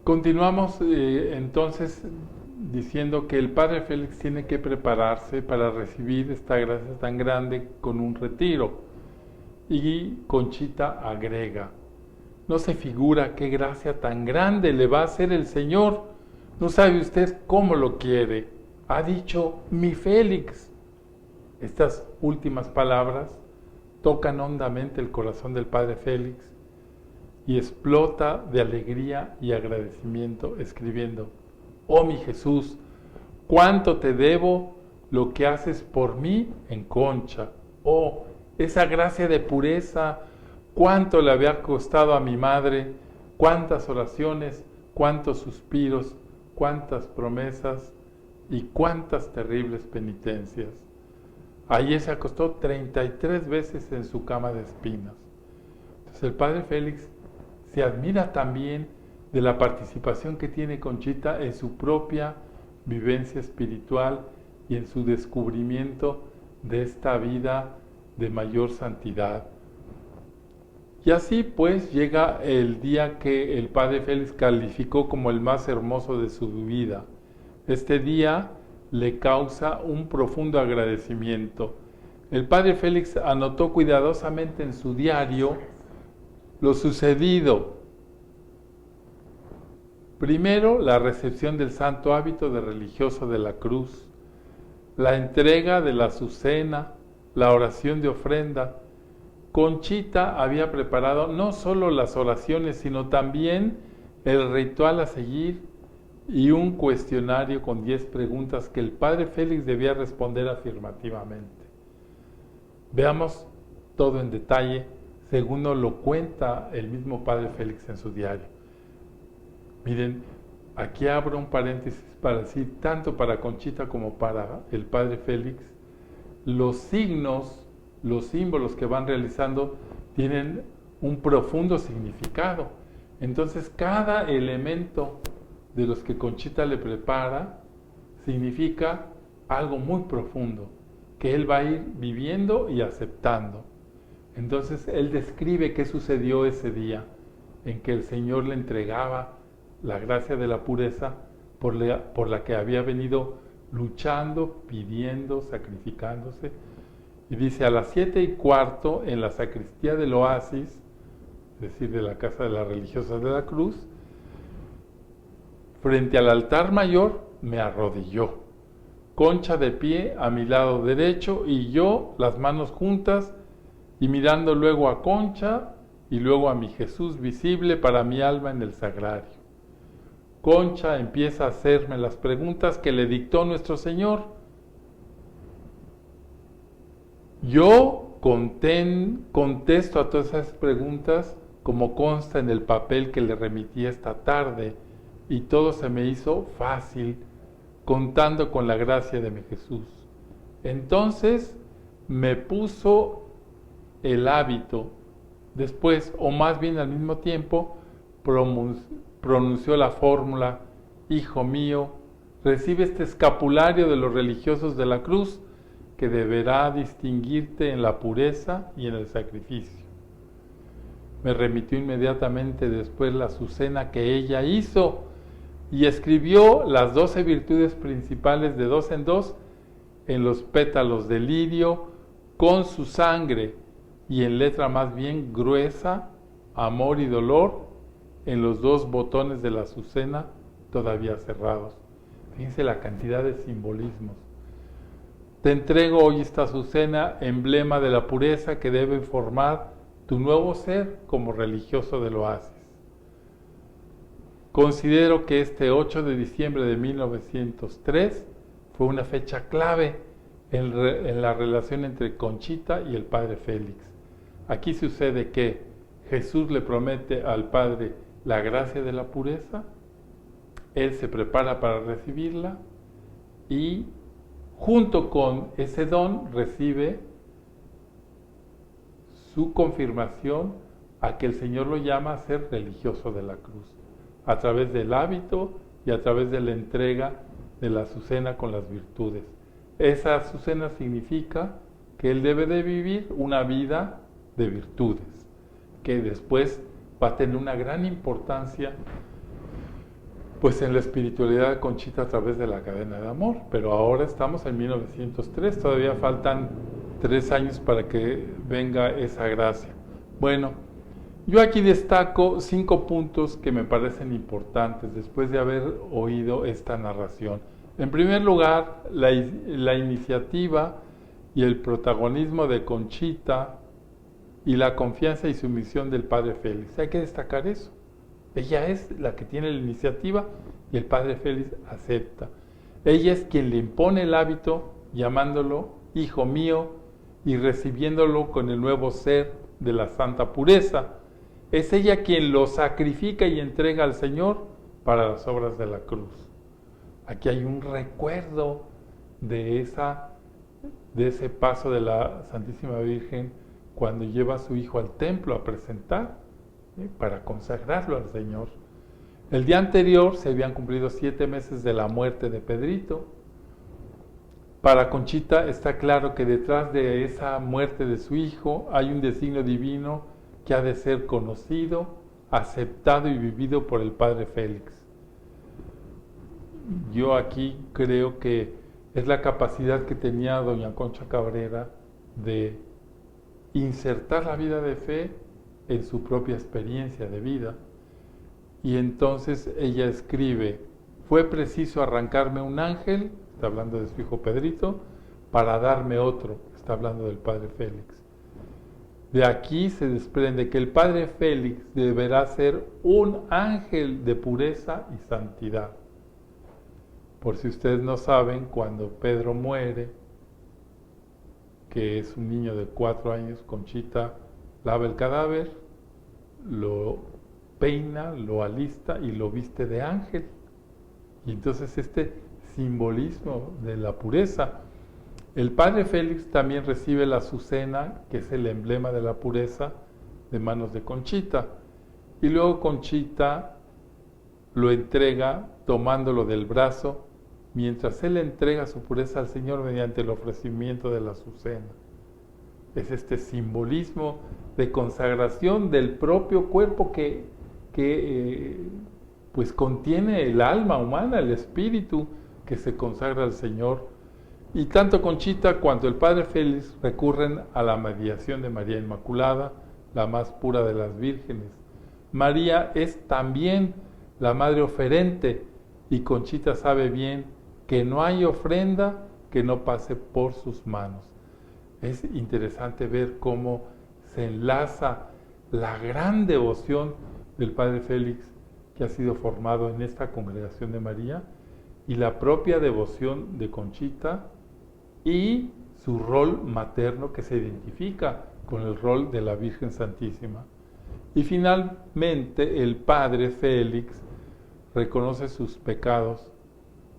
Continuamos entonces diciendo que el padre Félix tiene que prepararse para recibir esta gracia tan grande con un retiro. Y Conchita agrega: no se figura qué gracia tan grande le va a hacer el Señor. No sabe usted cómo lo quiere. Ha dicho mi Félix. Estas últimas palabras tocan hondamente el corazón del padre Félix y explota de alegría y agradecimiento escribiendo: oh mi Jesús, cuánto te debo lo que haces por mí en Concha. Oh, esa gracia de pureza, cuánto le había costado a mi madre, cuántas oraciones, cuántos suspiros, cuántas promesas y cuántas terribles penitencias. Allí se acostó 33 veces en su cama de espinas. Entonces el padre Félix se admira también de la participación que tiene Conchita en su propia vivencia espiritual y en su descubrimiento de esta vida de mayor santidad. Y así pues llega el día que el padre Félix calificó como el más hermoso de su vida. Este día le causa un profundo agradecimiento. El padre Félix anotó cuidadosamente en su diario lo sucedido. Primero, la recepción del santo hábito de religioso de la cruz, la entrega de la azucena, la oración de ofrenda. Conchita había preparado no solo las oraciones, sino también el ritual a seguir y un cuestionario con 10 preguntas que el padre Félix debía responder afirmativamente. Veamos todo en detalle, según nos lo cuenta el mismo padre Félix en su diario. Miren, aquí abro un paréntesis para decir, tanto para Conchita como para el padre Félix, los signos, los símbolos que van realizando tienen un profundo significado. Entonces, cada elemento de los que Conchita le prepara significa algo muy profundo, que él va a ir viviendo y aceptando. Entonces, él describe qué sucedió ese día en que el Señor le entregaba la gracia de la pureza por la que había venido luchando, pidiendo, sacrificándose. Y dice: a las 7:15 en la sacristía del Oasis, es decir, de la casa de las religiosas de la cruz, frente al altar mayor me arrodilló. Concha de pie a mi lado derecho y yo, las manos juntas, y mirando luego a Concha y luego a mi Jesús visible para mi alma en el sagrario. Concha empieza a hacerme las preguntas que le dictó nuestro Señor. Yo contesto a todas esas preguntas como consta en el papel que le remití esta tarde, y todo se me hizo fácil, contando con la gracia de mi Jesús. Entonces me puso el hábito. Después, o más bien al mismo tiempo, pronunció la fórmula: hijo mío, recibe este escapulario de los religiosos de la cruz, que deberá distinguirte en la pureza y en el sacrificio. Me remitió inmediatamente después la azucena que ella hizo y escribió las 12 virtudes principales de 2 en 2 en los pétalos de lirio con su sangre, y en letra más bien gruesa, amor y dolor, en los 2 botones de la azucena todavía cerrados. Fíjense la cantidad de simbolismos. Te entrego hoy esta azucena, emblema de la pureza que debe formar tu nuevo ser como religioso del oasis. Considero que este 8 de diciembre de 1903 fue una fecha clave en la relación entre Conchita y el padre Félix. Aquí sucede que Jesús le promete al padre la gracia de la pureza, él se prepara para recibirla y junto con ese don recibe su confirmación a que el Señor lo llama a ser religioso de la cruz, a través del hábito y a través de la entrega de la azucena con las virtudes. Esa azucena significa que él debe de vivir una vida de virtudes, que después va a tener una gran importancia Pues en la espiritualidad de Conchita a través de la cadena de amor, pero ahora estamos en 1903, todavía faltan 3 años para que venga esa gracia. Bueno, yo aquí destaco 5 puntos que me parecen importantes después de haber oído esta narración. En primer lugar, la iniciativa y el protagonismo de Conchita y la confianza y sumisión del padre Félix. Hay que destacar eso. Ella es la que tiene la iniciativa y el padre Félix acepta. Ella es quien le impone el hábito llamándolo hijo mío y recibiéndolo con el nuevo ser de la santa pureza. Es ella quien lo sacrifica y entrega al Señor para las obras de la cruz. Aquí hay un recuerdo de ese paso de la Santísima Virgen cuando lleva a su hijo al templo a presentar, para consagrarlo al Señor. El día anterior se habían cumplido 7 meses de la muerte de Pedrito. Para Conchita está claro que detrás de esa muerte de su hijo hay un designio divino que ha de ser conocido, aceptado y vivido por el padre Félix. Yo aquí creo que es la capacidad que tenía doña Concha Cabrera de insertar la vida de fe en su propia experiencia de vida. Y entonces ella escribe: fue preciso arrancarme un ángel, está hablando de su hijo Pedrito, para darme otro, está hablando del padre Félix. De aquí se desprende que el padre Félix deberá ser un ángel de pureza y santidad. Por si ustedes no saben, cuando Pedro muere, que es un niño de 4 años, Conchita lava el cadáver, lo peina, lo alista y lo viste de ángel. Y entonces este simbolismo de la pureza. El padre Félix también recibe la azucena, que es el emblema de la pureza, de manos de Conchita. Y luego Conchita lo entrega tomándolo del brazo, mientras él entrega su pureza al Señor mediante el ofrecimiento de la azucena. Es este simbolismo de consagración del propio cuerpo que pues contiene el alma humana, el espíritu que se consagra al Señor. Y tanto Conchita cuanto el padre Félix recurren a la mediación de María Inmaculada, la más pura de las vírgenes. María es también la madre oferente y Conchita sabe bien que no hay ofrenda que no pase por sus manos. Es interesante ver cómo se enlaza la gran devoción del padre Félix, que ha sido formado en esta congregación de María, y la propia devoción de Conchita y su rol materno que se identifica con el rol de la Virgen Santísima. Y finalmente el padre Félix reconoce sus pecados,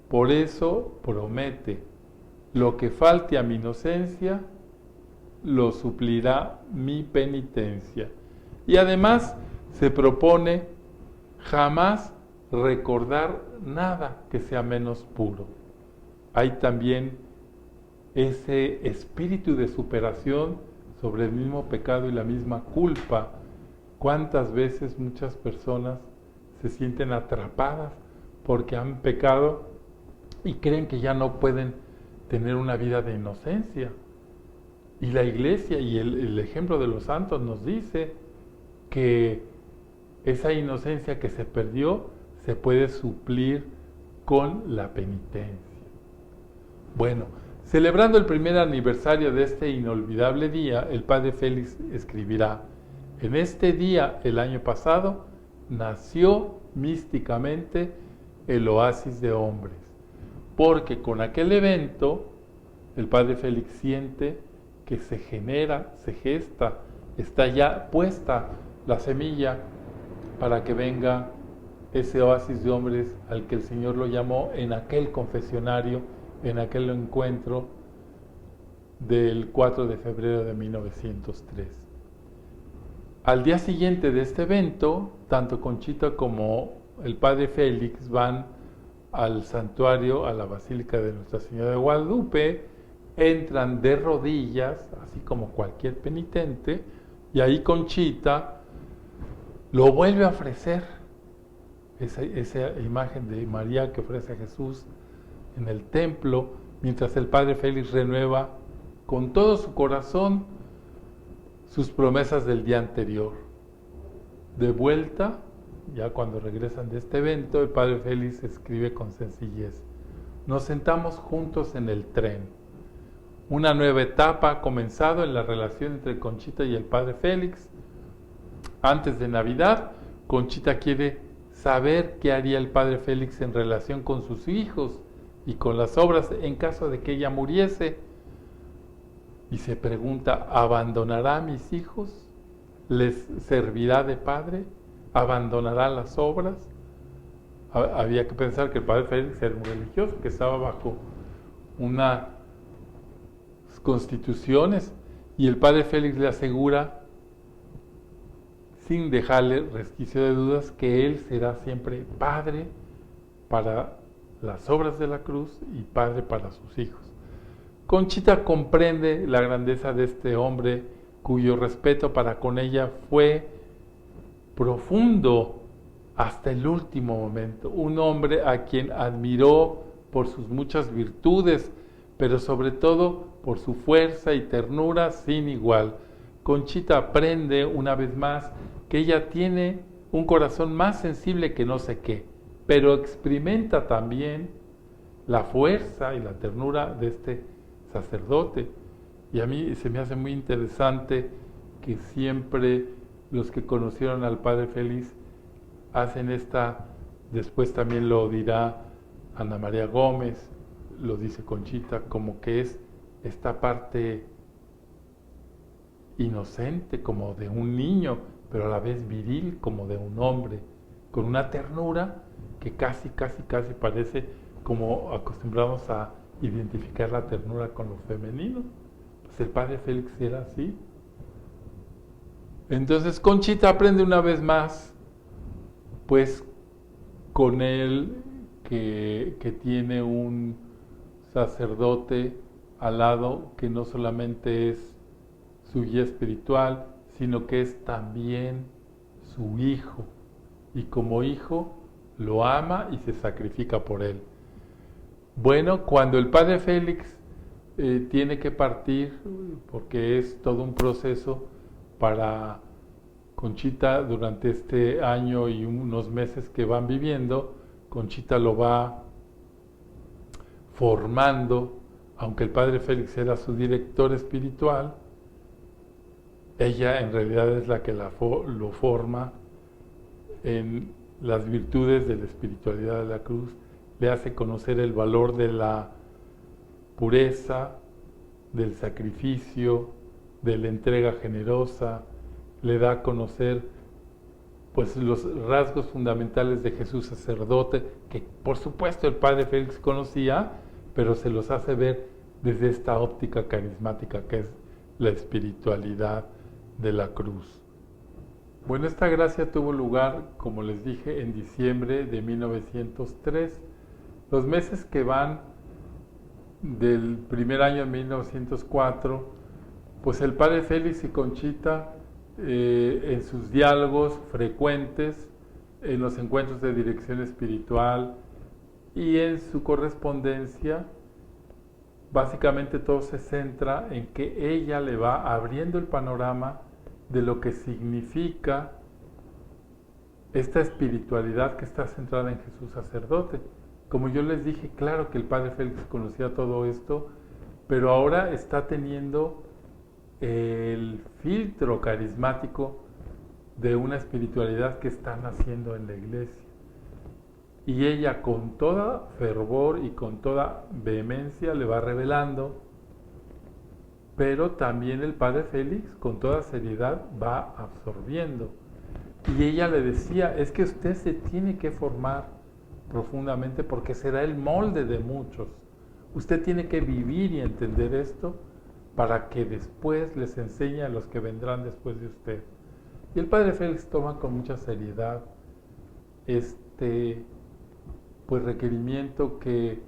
por eso promete: lo que falte a mi inocencia lo suplirá mi penitencia. Y además se propone jamás recordar nada que sea menos puro. Hay también ese espíritu de superación sobre el mismo pecado y la misma culpa. ¿Cuántas veces muchas personas se sienten atrapadas porque han pecado y creen que ya no pueden tener una vida de inocencia? Y la Iglesia y el ejemplo de los santos nos dice que esa inocencia que se perdió se puede suplir con la penitencia. Bueno, celebrando el primer aniversario de este inolvidable día, el padre Félix escribirá: en este día, el año pasado, nació místicamente el oasis de hombres, porque con aquel evento el padre Félix siente que se genera, se gesta, está ya puesta la semilla para que venga ese oasis de hombres al que el Señor lo llamó en aquel confesionario, en aquel encuentro del 4 de febrero de 1903. Al día siguiente de este evento, tanto Conchita como el padre Félix van al santuario, a la Basílica de Nuestra Señora de Guadalupe, entran de rodillas, así como cualquier penitente, y ahí Conchita lo vuelve a ofrecer. esa imagen de María que ofrece a Jesús en el templo, mientras el padre Félix renueva con todo su corazón sus promesas del día anterior. De vuelta, ya cuando regresan de este evento, el padre Félix escribe con sencillez: nos sentamos juntos en el tren. Una nueva etapa ha comenzado en la relación entre Conchita y el padre Félix. Antes de Navidad, Conchita quiere saber qué haría el padre Félix en relación con sus hijos y con las obras en caso de que ella muriese. Y se pregunta: ¿abandonará a mis hijos? ¿Les servirá de padre? ¿Abandonará las obras? Había que pensar que el padre Félix era un religioso que estaba bajo unas constituciones, y el padre Félix le asegura, sin dejarle resquicio de dudas, que él será siempre padre para las obras de la cruz y padre para sus hijos. Conchita comprende la grandeza de este hombre, cuyo respeto para con ella fue profundo hasta el último momento. Un hombre a quien admiró por sus muchas virtudes, pero sobre todo por su fuerza y ternura sin igual. Conchita aprende una vez más que ella tiene un corazón más sensible que no sé qué, pero experimenta también la fuerza y la ternura de este sacerdote. Y a mí se me hace muy interesante que siempre los que conocieron al padre Félix hacen después también lo dirá Ana María Gómez, lo dice Conchita, como que es esta parte inocente, como de un niño, pero a la vez viril, como de un hombre, con una ternura que casi parece como acostumbramos a identificar la ternura con lo femenino. Pues el padre Félix era así. Entonces Conchita aprende una vez más, pues con él, que tiene un sacerdote al lado que no solamente es su guía espiritual, sino que es también su hijo, y como hijo lo ama y se sacrifica por él. Bueno, cuando el padre Félix tiene que partir, porque es todo un proceso para Conchita durante este año y unos meses que van viviendo, Conchita lo va formando, aunque el padre Félix era su director espiritual, ella en realidad es la que lo forma en las virtudes de la espiritualidad de la cruz, le hace conocer el valor de la pureza, del sacrificio, de la entrega generosa, le da a conocer pues los rasgos fundamentales de Jesús sacerdote, que por supuesto el padre Félix conocía, pero se los hace ver desde esta óptica carismática que es la espiritualidad de la cruz. Bueno, esta gracia tuvo lugar, como les dije, en diciembre de 1903. Los meses que van del primer año de 1904, pues el padre Félix y Conchita, en sus diálogos frecuentes, en los encuentros de dirección espiritual y en su correspondencia, básicamente todo se centra en que ella le va abriendo el panorama de lo que significa esta espiritualidad que está centrada en Jesús sacerdote. Como yo les dije, claro que el padre Félix conocía todo esto, pero ahora está teniendo el filtro carismático de una espiritualidad que está naciendo en la iglesia. Y ella con toda fervor y con toda vehemencia le va revelando, pero también el padre Félix con toda seriedad va absorbiendo. Y ella le decía, es que usted se tiene que formar profundamente porque será el molde de muchos. Usted tiene que vivir y entender esto para que después les enseñe a los que vendrán después de usted. Y el padre Félix toma con mucha seriedad este pues requerimiento que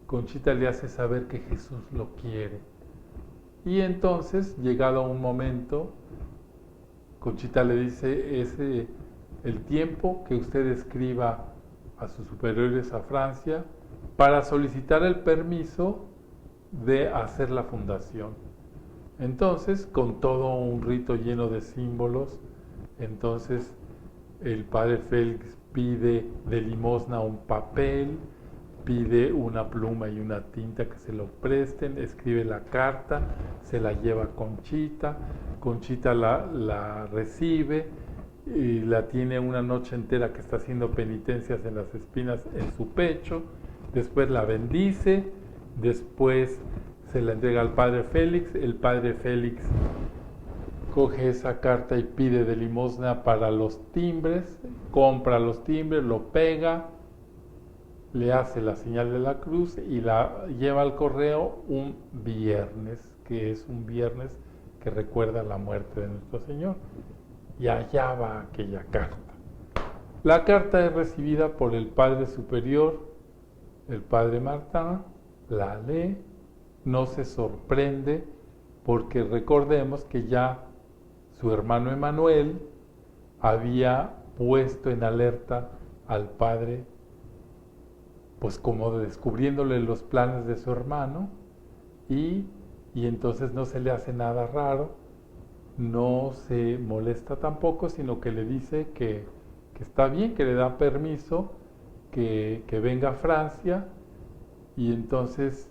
Conchita le hace saber que Jesús lo quiere. Y entonces, llegado a un momento, Conchita le dice, el tiempo que usted escriba a sus superiores a Francia para solicitar el permiso de hacer la fundación. Entonces, con todo un rito lleno de símbolos, entonces el padre Félix pide de limosna un papel, pide una pluma y una tinta que se lo presten, escribe la carta, se la lleva a Conchita, Conchita la recibe y la tiene una noche entera que está haciendo penitencias en las espinas en su pecho, después la bendice, después se la entrega al padre Félix, el padre Félix coge esa carta y pide de limosna para los timbres, compra los timbres, lo pega, le hace la señal de la cruz y la lleva al correo un viernes, que es un viernes que recuerda la muerte de nuestro Señor. Y allá va aquella carta. La carta es recibida por el Padre Superior, el Padre Martín, la lee, no se sorprende porque recordemos que ya su hermano Emanuel había puesto en alerta al Padre, pues como descubriéndole los planes de su hermano y entonces no se le hace nada raro, no se molesta tampoco, sino que le dice que está bien, que le da permiso, que venga a Francia y entonces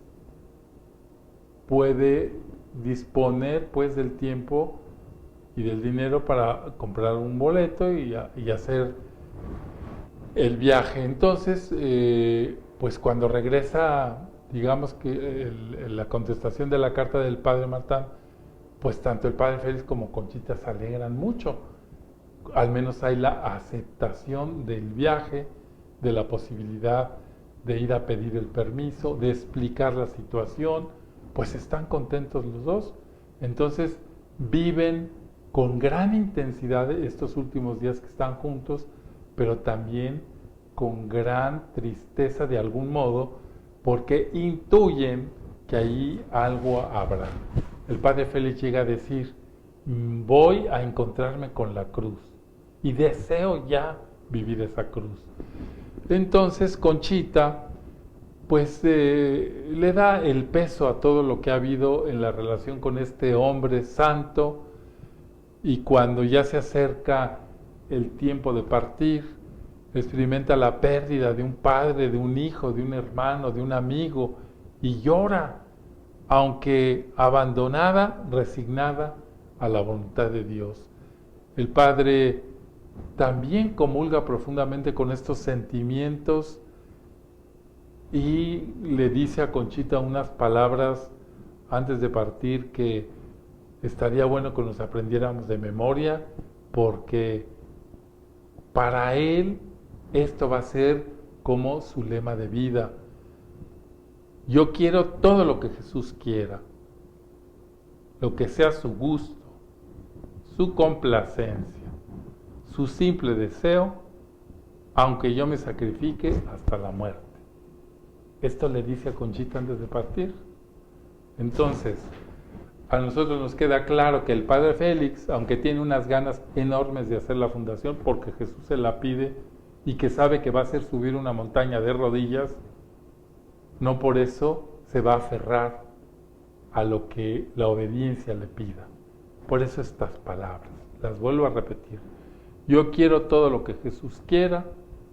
puede disponer pues del tiempo y del dinero para comprar un boleto y hacer el viaje. Entonces, pues cuando regresa, digamos que la contestación de la carta del padre Martín, pues tanto el padre Félix como Conchita se alegran mucho. Al menos hay la aceptación del viaje, de la posibilidad de ir a pedir el permiso, de explicar la situación, pues están contentos los dos. Entonces viven con gran intensidad estos últimos días que están juntos, pero también con gran tristeza de algún modo, porque intuyen que ahí algo habrá. El padre Félix llega a decir, voy a encontrarme con la cruz y deseo ya vivir esa cruz. Entonces Conchita pues le da el peso a todo lo que ha habido en la relación con este hombre santo, y cuando ya se acerca el tiempo de partir, experimenta la pérdida de un padre, de un hijo, de un hermano, de un amigo, y llora, aunque abandonada, resignada a la voluntad de Dios. El padre también comulga profundamente con estos sentimientos y le dice a Conchita unas palabras antes de partir que estaría bueno que nos aprendiéramos de memoria, porque para él esto va a ser como su lema de vida. Yo quiero todo lo que Jesús quiera, lo que sea su gusto, su complacencia, su simple deseo, aunque yo me sacrifique hasta la muerte. Esto le dice a Conchita antes de partir. Entonces, a nosotros nos queda claro que el padre Félix, aunque tiene unas ganas enormes de hacer la fundación, porque Jesús se la pide y que sabe que va a hacer subir una montaña de rodillas, no por eso se va a aferrar a lo que la obediencia le pida. Por eso estas palabras, las vuelvo a repetir. Yo quiero todo lo que Jesús quiera,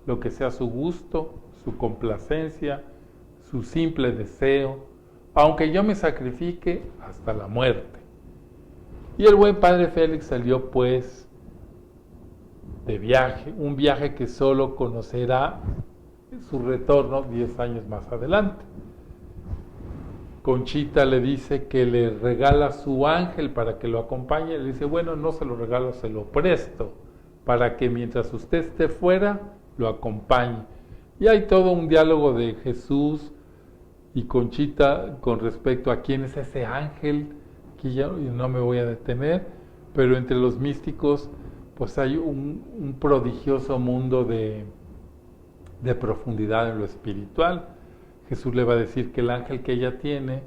lo que sea su gusto, su complacencia, su simple deseo, aunque yo me sacrifique hasta la muerte. Y el buen padre Félix salió pues de viaje, un viaje que solo conocerá su retorno 10 años más adelante. Conchita le dice que le regala su ángel para que lo acompañe. Le dice, bueno, no se lo regalo, se lo presto, para que mientras usted esté fuera, lo acompañe. Y hay todo un diálogo de Jesús y Conchita con respecto a quién es ese ángel, que ya no me voy a detener, pero entre los místicos pues hay un prodigioso mundo de profundidad en lo espiritual. Jesús le va a decir que el ángel que ella tiene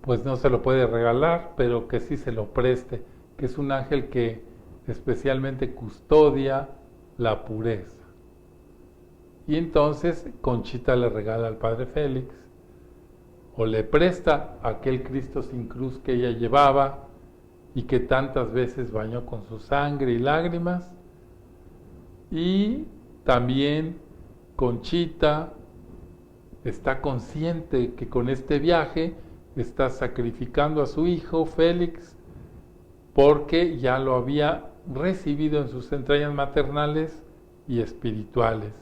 pues no se lo puede regalar, pero que sí se lo preste, que es un ángel que especialmente custodia la pureza. Y entonces Conchita le regala al padre Félix, o le presta aquel Cristo sin cruz que ella llevaba y que tantas veces bañó con su sangre y lágrimas. Y también Conchita está consciente que con este viaje está sacrificando a su hijo Félix, porque ya lo había recibido en sus entrañas maternales y espirituales.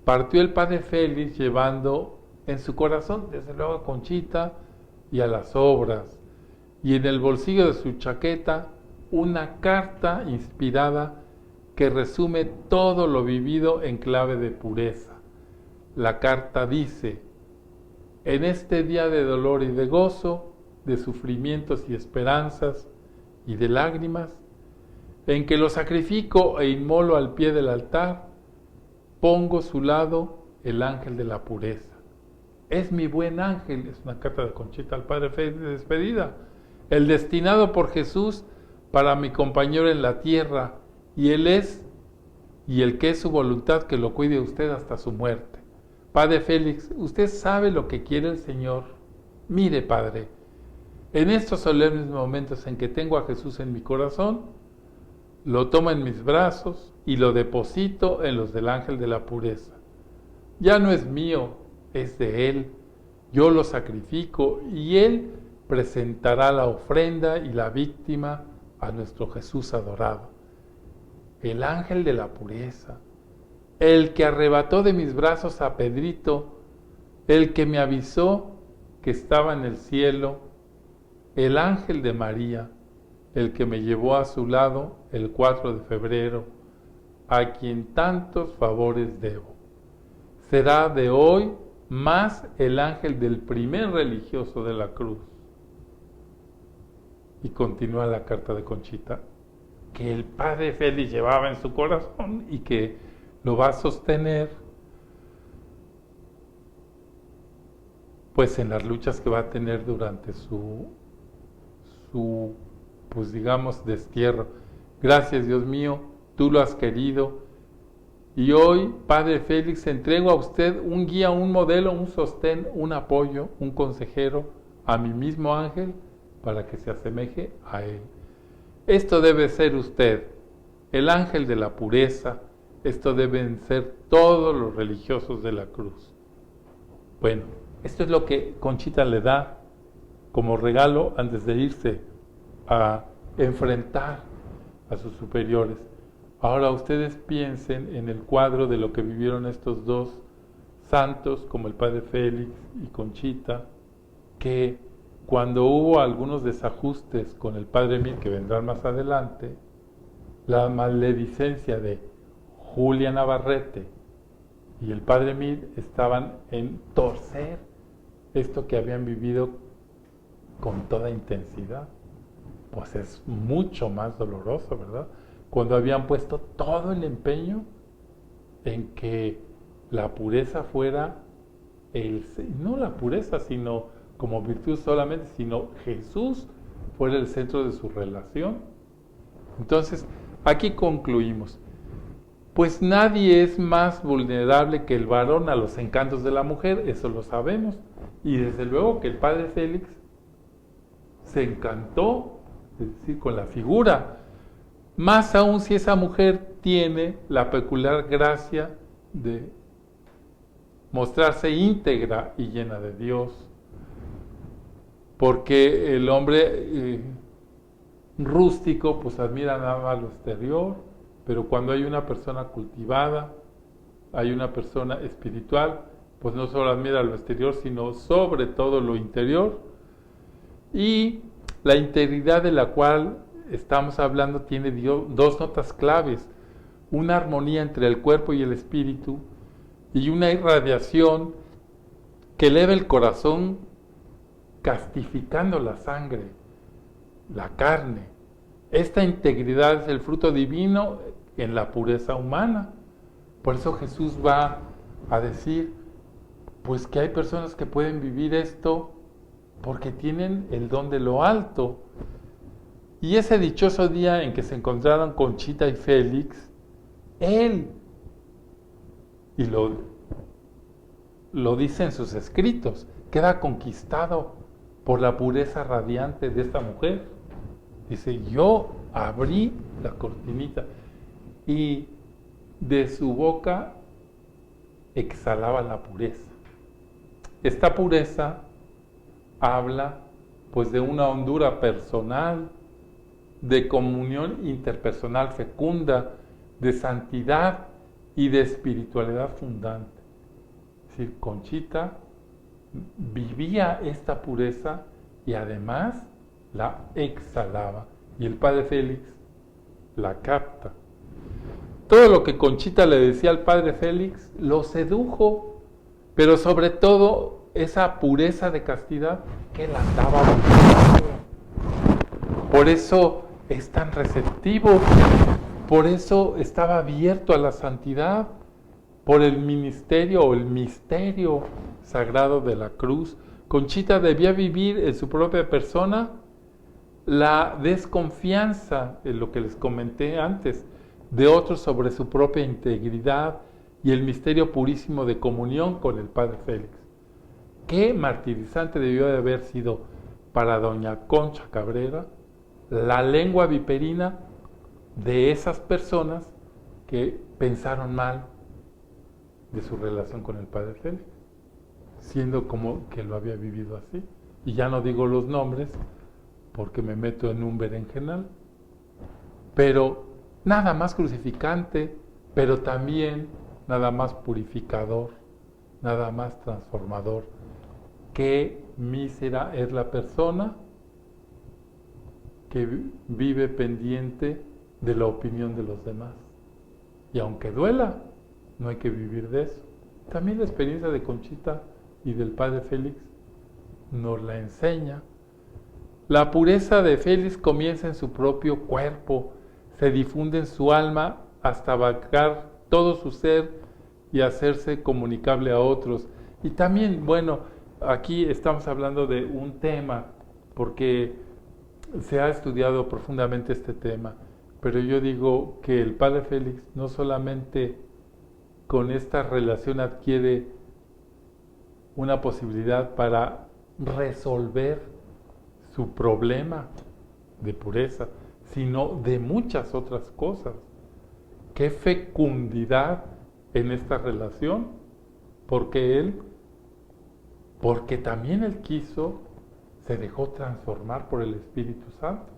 Partió el padre Félix llevando en su corazón, desde luego, a Conchita y a las obras, y en el bolsillo de su chaqueta una carta inspirada que resume todo lo vivido en clave de pureza. La carta dice: en este día de dolor y de gozo, de sufrimientos y esperanzas y de lágrimas, en que lo sacrifico e inmolo al pie del altar, pongo su lado el ángel de la pureza. Es mi buen ángel, es una carta de Conchita al padre Félix de despedida, el destinado por Jesús para mi compañero en la tierra, y él es, y el que es su voluntad que lo cuide usted hasta su muerte. Padre Félix, usted sabe lo que quiere el Señor. Mire, Padre, en estos solemnes momentos en que tengo a Jesús en mi corazón, lo tomo en mis brazos y lo deposito en los del ángel de la pureza. Ya no es mío, es de Él. Yo lo sacrifico y Él presentará la ofrenda y la víctima a nuestro Jesús adorado. El ángel de la pureza, el que arrebató de mis brazos a Pedrito, el que me avisó que estaba en el cielo, el ángel de María, el que me llevó a su lado el 4 de febrero, a quien tantos favores debo. Será de hoy más el ángel del primer religioso de la cruz. Y continúa la carta de Conchita, que el padre Félix llevaba en su corazón y que lo va a sostener pues en las luchas que va a tener durante su pues digamos destierro. Gracias, Dios mío, tú lo has querido, y hoy, padre Félix, entrego a usted un guía, un modelo, un sostén, un apoyo, un consejero, a mi mismo ángel, para que se asemeje a él. Esto debe ser usted, el ángel de la pureza. Esto deben ser todos los religiosos de la cruz. Bueno, esto es lo que Conchita le da como regalo antes de irse a enfrentar a sus superiores. Ahora ustedes piensen en el cuadro de lo que vivieron estos dos santos, como el padre Félix y Conchita, que cuando hubo algunos desajustes con el padre Mir, que vendrán más adelante, la maledicencia de Julia Navarrete y el padre Mir estaban en torcer esto que habían vivido con toda intensidad. Pues es mucho más doloroso, ¿verdad? Cuando habían puesto todo el empeño en que la pureza fuera no la pureza, sino como virtud solamente, sino Jesús fuera el centro de su relación. Entonces, aquí concluimos. Pues nadie es más vulnerable que el varón a los encantos de la mujer, eso lo sabemos. Y desde luego que el padre Félix se encantó, es decir, con la figura, más aún si esa mujer tiene la peculiar gracia de mostrarse íntegra y llena de Dios. Porque el hombre rústico pues admira nada más lo exterior, pero cuando hay una persona cultivada, hay una persona espiritual, pues no solo admira lo exterior, sino sobre todo lo interior. Y la integridad de la cual estamos hablando tiene dos notas claves: una armonía entre el cuerpo y el espíritu, y una irradiación que eleva el corazón castificando la sangre, la carne. Esta integridad es el fruto divino en la pureza humana. Por eso Jesús va a decir pues que hay personas que pueden vivir esto porque tienen el don de lo alto. Y ese dichoso día en que se encontraron Conchita y Félix, él y lo dice en sus escritos, queda conquistado por la pureza radiante de esta mujer. Dice, yo abrí la cortinita y de su boca exhalaba la pureza. Esta pureza habla pues de una hondura personal, de comunión interpersonal fecunda, de santidad y de espiritualidad fundante. Es decir, Conchita vivía esta pureza y además la exhalaba. Y el padre Félix la capta. Todo lo que Conchita le decía al padre Félix lo sedujo, pero sobre todo esa pureza de castidad que él andaba buscando. Por eso es tan receptivo, por eso estaba abierto a la santidad, por el ministerio o el misterio sagrado de la cruz. Conchita debía vivir en su propia persona la desconfianza, en lo que les comenté antes, de otros sobre su propia integridad y el misterio purísimo de comunión con el padre Félix. Qué martirizante debió de haber sido para doña Concha Cabrera la lengua viperina de esas personas que pensaron mal de su relación con el padre Félix, siendo como que lo había vivido así. Y ya no digo los nombres porque me meto en un berenjenal, pero nada más crucificante, pero también nada más purificador, nada más transformador. Qué mísera es la persona que vive pendiente de la opinión de los demás. Y aunque duela, no hay que vivir de eso. También la experiencia de Conchita y del padre Félix nos la enseña. La pureza de Félix comienza en su propio cuerpo, se difunde en su alma hasta abarcar todo su ser y hacerse comunicable a otros. Y también, bueno, aquí estamos hablando de un tema, porque se ha estudiado profundamente este tema, pero yo digo que el padre Félix no solamente con esta relación adquiere una posibilidad para resolver su problema de pureza, sino de muchas otras cosas. Qué fecundidad en esta relación, porque también él quiso, se dejó transformar por el Espíritu Santo.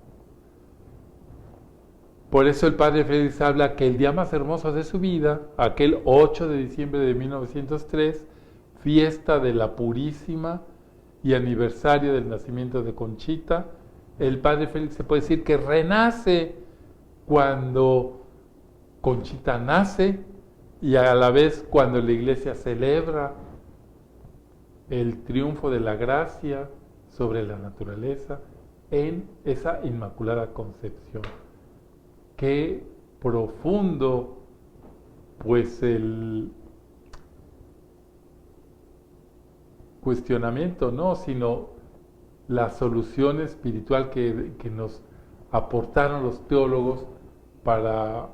Por eso el padre Félix habla que el día más hermoso de su vida, aquel 8 de diciembre de 1903, fiesta de la Purísima y aniversario del nacimiento de Conchita, el padre Félix se puede decir que renace cuando Conchita nace y a la vez cuando la iglesia celebra el triunfo de la gracia sobre la naturaleza en esa Inmaculada Concepción. Qué profundo, pues, el cuestionamiento, no, sino la solución espiritual que nos aportaron los teólogos para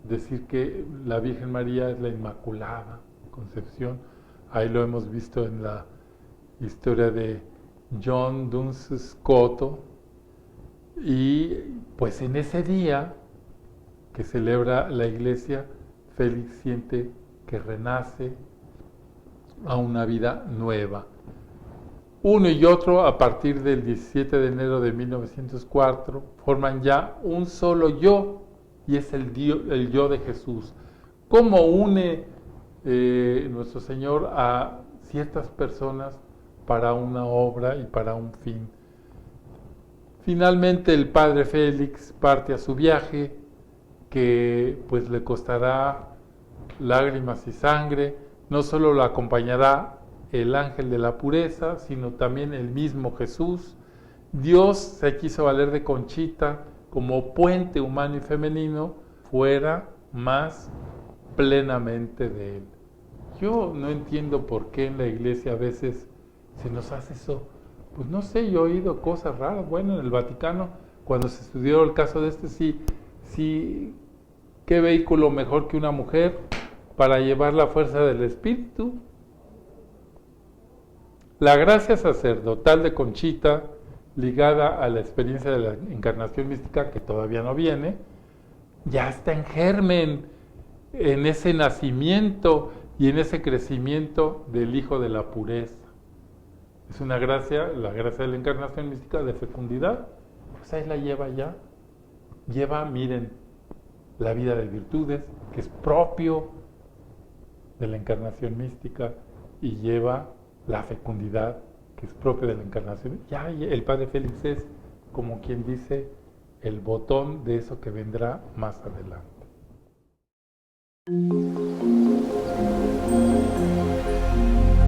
decir que la Virgen María es la Inmaculada Concepción. Ahí lo hemos visto en la historia de John Duns Scoto. Y pues en ese día que celebra la iglesia, Félix siente que renace a una vida nueva. Uno y otro, a partir del 17 de enero de 1904, forman ya un solo yo, y es el yo de Jesús. ¿Cómo une nuestro Señor a ciertas personas para una obra y para un fin? Finalmente el padre Félix parte a su viaje, que pues le costará lágrimas y sangre. No solo lo acompañará el ángel de la pureza, sino también el mismo Jesús. Dios se quiso valer de Conchita como puente humano y femenino, fuera más plenamente de él. Yo no entiendo por qué en la iglesia a veces se nos hace eso. Pues no sé, yo he oído cosas raras. Bueno, en el Vaticano, cuando se estudió el caso de sí, qué vehículo mejor que una mujer para llevar la fuerza del Espíritu. La gracia sacerdotal de Conchita, ligada a la experiencia de la encarnación mística, que todavía no viene, ya está en germen, en ese nacimiento y en ese crecimiento del Hijo de la Pureza. Es una gracia, la gracia de la encarnación mística de fecundidad, pues ahí la lleva ya. Lleva, miren, la vida de virtudes, que es propio de la encarnación mística, y lleva la fecundidad, que es propio de la encarnación. Ya el Padre Félix es, como quien dice, el botón de eso que vendrá más adelante.